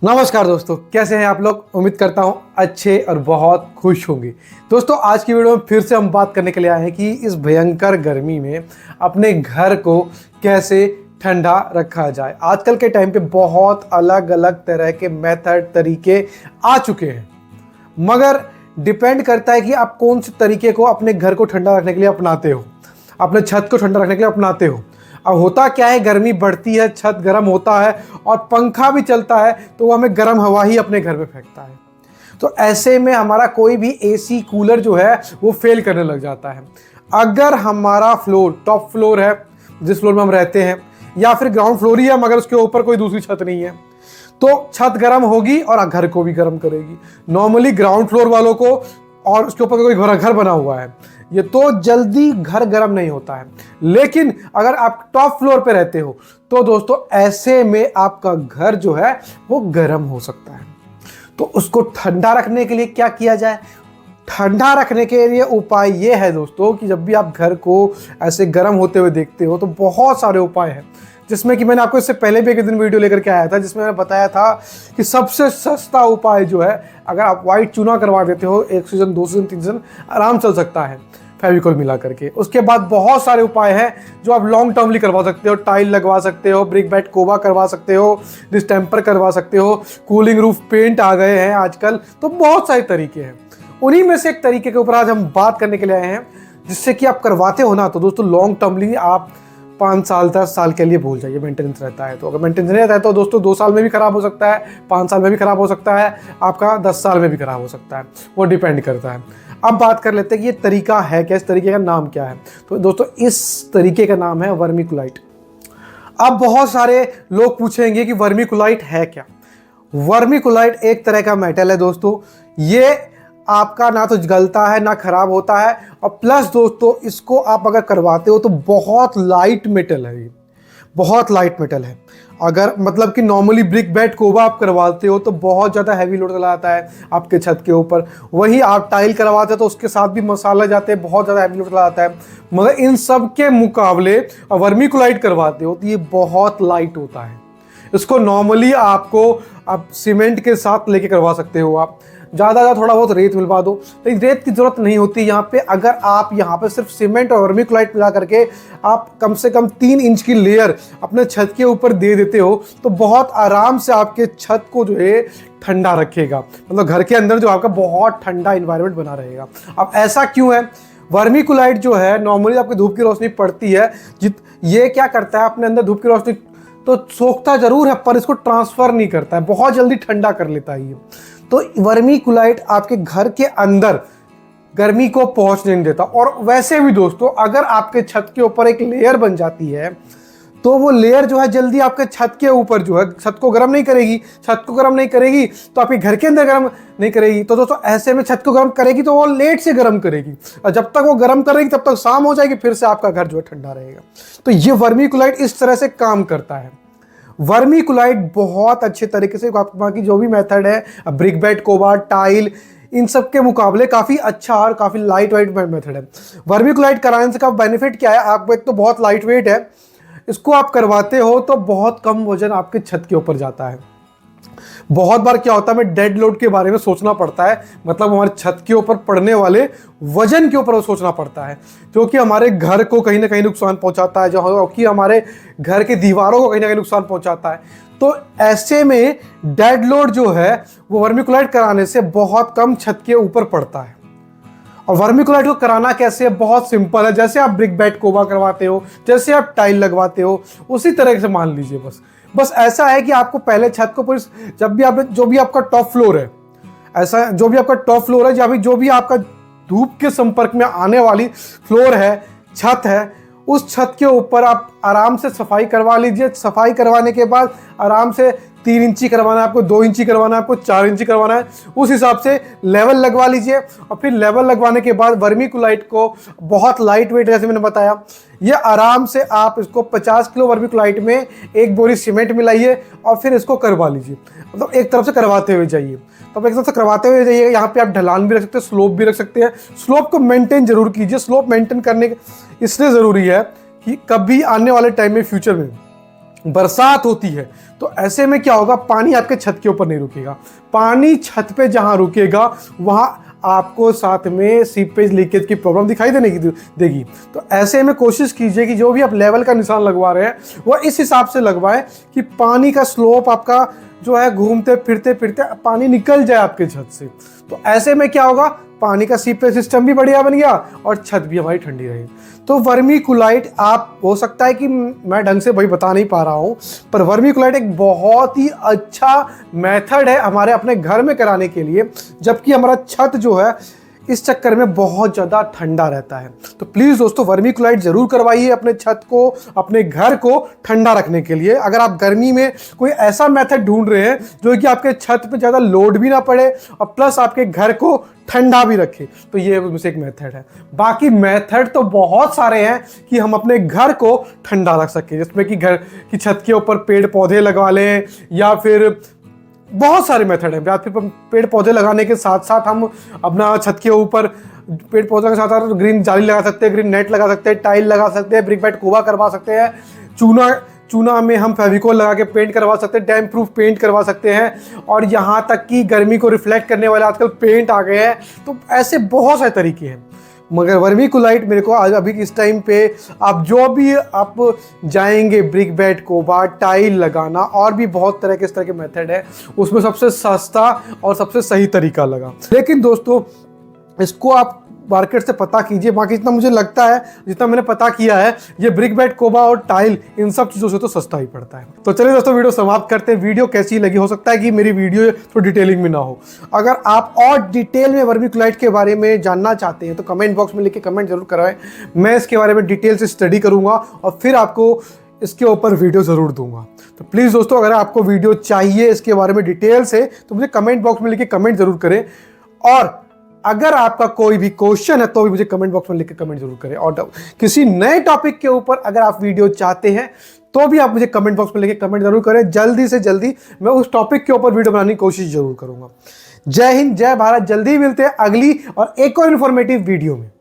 नमस्कार दोस्तों, कैसे हैं आप लोग। उम्मीद करता हूं अच्छे और बहुत खुश होंगे। दोस्तों, आज की वीडियो में फिर से हम बात करने के लिए आए हैं कि इस भयंकर गर्मी में अपने घर को कैसे ठंडा रखा जाए। आजकल के टाइम पे बहुत अलग अलग तरह के मेथड तरीके आ चुके हैं, मगर डिपेंड करता है कि आप कौन से तरीके को अपने घर को ठंडा रखने के लिए अपनाते हो, अपने छत को ठंडा रखने के लिए अपनाते हो। अब होता क्या है, गर्मी बढ़ती है, छत गर्म होता है और पंखा भी चलता है तो वो हमें गर्म हवा ही अपने घर में फेंकता है। तो ऐसे में हमारा कोई भी एसी कूलर जो है वो फेल करने लग जाता है। अगर हमारा फ्लोर टॉप फ्लोर है, जिस फ्लोर में हम रहते हैं, या फिर ग्राउंड फ्लोर ही है मगर उसके ऊपर कोई दूसरी छत नहीं है, तो छत गर्म होगी और घर को भी गर्म करेगी। नॉर्मली ग्राउंड फ्लोर वालों को और उसके ऊपर कोई घर बना हुआ है, ये तो जल्दी घर गर्म नहीं होता है। लेकिन अगर आप टॉप फ्लोर पे रहते हो तो दोस्तों ऐसे में आपका घर जो है वो गर्म हो सकता है। तो उसको ठंडा रखने के लिए क्या किया जाए? ठंडा रखने के लिए उपाय ये है दोस्तों कि जब भी आप घर को ऐसे गर्म होते हुए देखते हो तो बहुत सारे उपाय हैं, जिसमें कि मैंने आपको इससे पहले भी एक दिन वीडियो लेकर के आया था जिसमें मैंने बताया था कि सबसे सस्ता उपाय जो है, अगर आप व्हाइट चूना करवा देते हो 1 सीजन 2 सीजन 3 सीजन आराम चल सकता है फेविकोल मिला करके। उसके बाद बहुत सारे उपाय हैं जो आप लॉन्ग टर्मली करवा सकते हो। टाइल लगवा सकते हो, ब्रिक बैट कोबा करवा सकते हो, डिस्टेम्पर करवा सकते हो, कूलिंग रूफ पेंट आ गए हैं आजकल। तो बहुत सारे तरीके हैं, उन्हीं में से एक तरीके के ऊपर आज हम बात करने के लिए आए हैं, जिससे कि आप करवाते हो ना तो दोस्तों लॉन्ग टर्मली आप 5 साल 10 साल के लिए भूल जाइए। मेंटेनेंस रहता है तो, अगर मेंटेनेंस नहीं रहता है तो दोस्तों 2 साल में भी खराब हो सकता है, 5 साल में भी खराब हो सकता है, आपका 10 साल में भी खराब हो सकता है, वो डिपेंड करता है। अब बात कर लेते हैं कि ये तरीका है क्या, इस तरीके का नाम क्या है। तो दोस्तों इस तरीके का नाम है वर्मीकुलाइट। अब बहुत सारे लोग पूछेंगे कि वर्मीकुलाइट है क्या। वर्मीकुलाइट एक तरह का मेटल है दोस्तों, ये आपका ना तो गलता है ना खराब होता है, और प्लस दोस्तों इसको आप अगर करवाते हो तो बहुत लाइट मेटल है, ये बहुत लाइट मेटल है। अगर मतलब कि नॉर्मली ब्रिक बैट कोबा आप करवाते हो तो बहुत ज़्यादा हैवी लोड चला जाता है आपके छत के ऊपर। वही आप टाइल करवाते हो तो उसके साथ भी मसाला जाते हैं, बहुत ज़्यादा हैवी लोड चला जाता है। मगर इन सब के मुकाबले वर्मीकुलाइट करवाते हो तो ये बहुत लाइट होता है। इसको नॉर्मली आप सीमेंट के साथ लेके करवा सकते हो, आप ज़्यादा थोड़ा बहुत रेत मिलवा दो, लेकिन रेत की ज़रूरत नहीं होती यहाँ पे। अगर आप यहाँ पे सिर्फ सीमेंट और वर्मीकुलाइट मिला करके आप कम से कम 3 इंच की लेयर अपने छत के ऊपर दे देते हो तो बहुत आराम से आपके छत को जो है ठंडा रखेगा, मतलब घर के अंदर जो आपका बहुत ठंडा इन्वायरमेंट बना रहेगा। अब ऐसा क्यों है? वर्मीकुलाइट जो है नॉर्मली आपकी धूप की रोशनी पड़ती है, ये क्या करता है अपने अंदर धूप की रोशनी तो सोखता जरूर है पर इसको ट्रांसफर नहीं करता है, बहुत जल्दी ठंडा कर लेता है ये। तो वर्मीकुलाइट आपके घर के अंदर गर्मी को पहुंचने नहीं देता। और वैसे भी दोस्तों अगर आपके छत के ऊपर एक लेयर बन जाती है तो वो लेयर जो है जल्दी आपके छत के ऊपर जो है छत को गर्म नहीं करेगी। छत को गर्म नहीं करेगी तो आपके घर के अंदर गर्म नहीं करेगी। तो दोस्तों ऐसे में छत को गर्म करेगी तो वो लेट से गर्म करेगी, और जब तक वो गर्म करेगी तब तक शाम हो जाएगी, फिर से आपका घर जो है ठंडा रहेगा। तो ये वर्मीकुलाइट इस तरह से काम करता है। वर्मीकुलाइट बहुत अच्छे तरीके से बाकी जो भी मेथड है ब्रिक बैट कोबा टाइल इन सब के मुकाबले काफ़ी अच्छा और काफ़ी लाइट वेट मेथड है। वर्मीकुलाइट कराने से का बेनिफिट क्या है? आपको एक तो बहुत लाइट वेट है, इसको आप करवाते हो तो बहुत कम वजन आपके छत के ऊपर जाता है। बहुत बार क्या होता है, हमें डेड लोड के बारे में सोचना पड़ता है, मतलब हमारे छत के ऊपर पड़ने वाले वजन के ऊपर सोचना पड़ता है, जो कि हमारे घर को कहीं ना कहीं नुकसान पहुंचाता है, जो कि हमारे घर की दीवारों को कहीं ना कहीं नुकसान पहुंचाता है। तो ऐसे में डेड लोड जो है वो वर्मीकुलाइट कराने से बहुत कम छत के ऊपर पड़ता है। और वर्मीकुलाइट को कराना कैसे है? बहुत सिंपल है। जैसे आप ब्रिक बैट कोबा करवाते हो, जैसे आप टाइल लगवाते हो, उसी तरह से मान लीजिए। बस ऐसा है कि आपको पहले छत को पूरी, जब भी आप जो भी आपका टॉप फ्लोर है, ऐसा जो भी आपका टॉप फ्लोर है, या फिर जो भी आपका धूप के संपर्क में आने वाली फ्लोर है, छत है, उस छत के ऊपर आप आराम से सफाई करवा लीजिए। सफाई करवाने के बाद आराम से 3 इंची करवाना है आपको, 2 इंची करवाना है आपको, 4 इंची करवाना है, उस हिसाब से लेवल लगवा लीजिए। और फिर लेवल लगवाने के बाद वर्मीकुलाइट को बहुत लाइट वेट, जैसे मैंने बताया, ये आराम से आप इसको 50 किलो वर्मीकुलाइट में 1 बोरी सीमेंट मिलाइए और फिर इसको करवा लीजिए। मतलब एक तरफ से करवाते हुए जाइए, तो एक तरफ से करवाते हुए जाइए। यहाँ पे आप ढलान भी रख सकते हैं, स्लोप भी रख सकते हैं। स्लोप को मेंटेन जरूर कीजिए। स्लोप मेंटेन करने इसलिए ज़रूरी है कि कभी आने वाले टाइम में, फ्यूचर में बरसात होती है तो ऐसे में क्या होगा, पानी आपके छत के ऊपर नहीं रुकेगा, पानी छत पे जहां रुकेगा वहां आपको साथ में सीपेज लीकेज की प्रॉब्लम दिखाई देगी। तो ऐसे में कोशिश कीजिए कि जो भी आप लेवल का निशान लगवा रहे हैं वो इस हिसाब से लगवाएं कि पानी का स्लोप आपका जो है घूमते फिरते फिरते पानी निकल जाए आपके छत से। तो ऐसे में क्या होगा, पानी का सीपेज सिस्टम भी बढ़िया बन गया और छत भी हमारी ठंडी रही। तो वर्मीकुलाइट, आप हो सकता है कि मैं ढंग से भाई बता नहीं पा रहा हूँ, पर वर्मीकुलाइट एक बहुत ही अच्छा मेथड है हमारे अपने घर में कराने के लिए, जबकि हमारा छत जो है इस चक्कर में बहुत ज़्यादा ठंडा रहता है। तो प्लीज़ दोस्तों वर्मीकुलाइट ज़रूर करवाइए अपने छत को, अपने घर को ठंडा रखने के लिए। अगर आप गर्मी में कोई ऐसा मेथड ढूंढ रहे हैं जो कि आपके छत पे ज़्यादा लोड भी ना पड़े और प्लस आपके घर को ठंडा भी रखे, तो ये मुझसे एक मेथड है। बाकी मेथड तो बहुत सारे हैं कि हम अपने घर को ठंडा रख सकें, जिसमें कि घर की छत के ऊपर पेड़ पौधे लगा लें, या फिर बहुत सारे मेथड हैं। या फिर पेड़ पौधे लगाने के साथ साथ हम अपना छत के ऊपर पेड़ पौधों के साथ साथ ग्रीन जाली लगा सकते हैं, ग्रीन नेट लगा सकते हैं, टाइल लगा सकते हैं, ब्रिक बैट कोबा करवा सकते हैं, चूना में हम फेविकोल लगा के पेंट करवा सकते हैं, डैम प्रूफ पेंट करवा सकते हैं, और यहाँ तक कि गर्मी को रिफ्लेक्ट करने वाले आजकल पेंट आ गए हैं। तो ऐसे बहुत सारे तरीके हैं, मगर वर्मीकुलाइट मेरे को आज अभी इस टाइम पे आप जो भी आप जाएंगे ब्रिक बैट कोबा टाइल लगाना और भी बहुत तरह के इस तरह के मेथड है, उसमें सबसे सस्ता और सबसे सही तरीका लगा। लेकिन दोस्तों इसको आप मार्केट से पता कीजिए। बाकी इतना मुझे लगता है, जितना मैंने पता किया है, ये ब्रिक बैट कोबा और टाइल इन सब चीज़ों से तो सस्ता ही पड़ता है। तो चलिए दोस्तों वीडियो समाप्त करते हैं। वीडियो कैसी लगी, हो सकता है कि मेरी वीडियो थोड़ी डिटेलिंग में ना हो। अगर आप और डिटेल में वर्मीकुलाइट के बारे में जानना चाहते हैं तो कमेंट बॉक्स में लिख के कमेंट जरूर करवाएं, मैं इसके बारे में डिटेल से स्टडी करूँगा और फिर आपको इसके ऊपर वीडियो ज़रूर दूंगा। तो प्लीज़ दोस्तों अगर आपको वीडियो चाहिए इसके बारे में डिटेल से तो मुझे कमेंट बॉक्स में लिख के कमेंट जरूर करें, और अगर आपका कोई भी क्वेश्चन है तो भी मुझे कमेंट बॉक्स में लिख के कमेंट जरूर करें, और किसी नए टॉपिक के ऊपर अगर आप वीडियो चाहते हैं तो भी आप मुझे कमेंट बॉक्स में लिख के कमेंट जरूर करें। जल्दी से जल्दी मैं उस टॉपिक के ऊपर वीडियो बनाने की कोशिश जरूर करूंगा। जय हिंद, जय भारत। जल्दी मिलते हैं अगली और एक और इन्फॉर्मेटिव वीडियो में।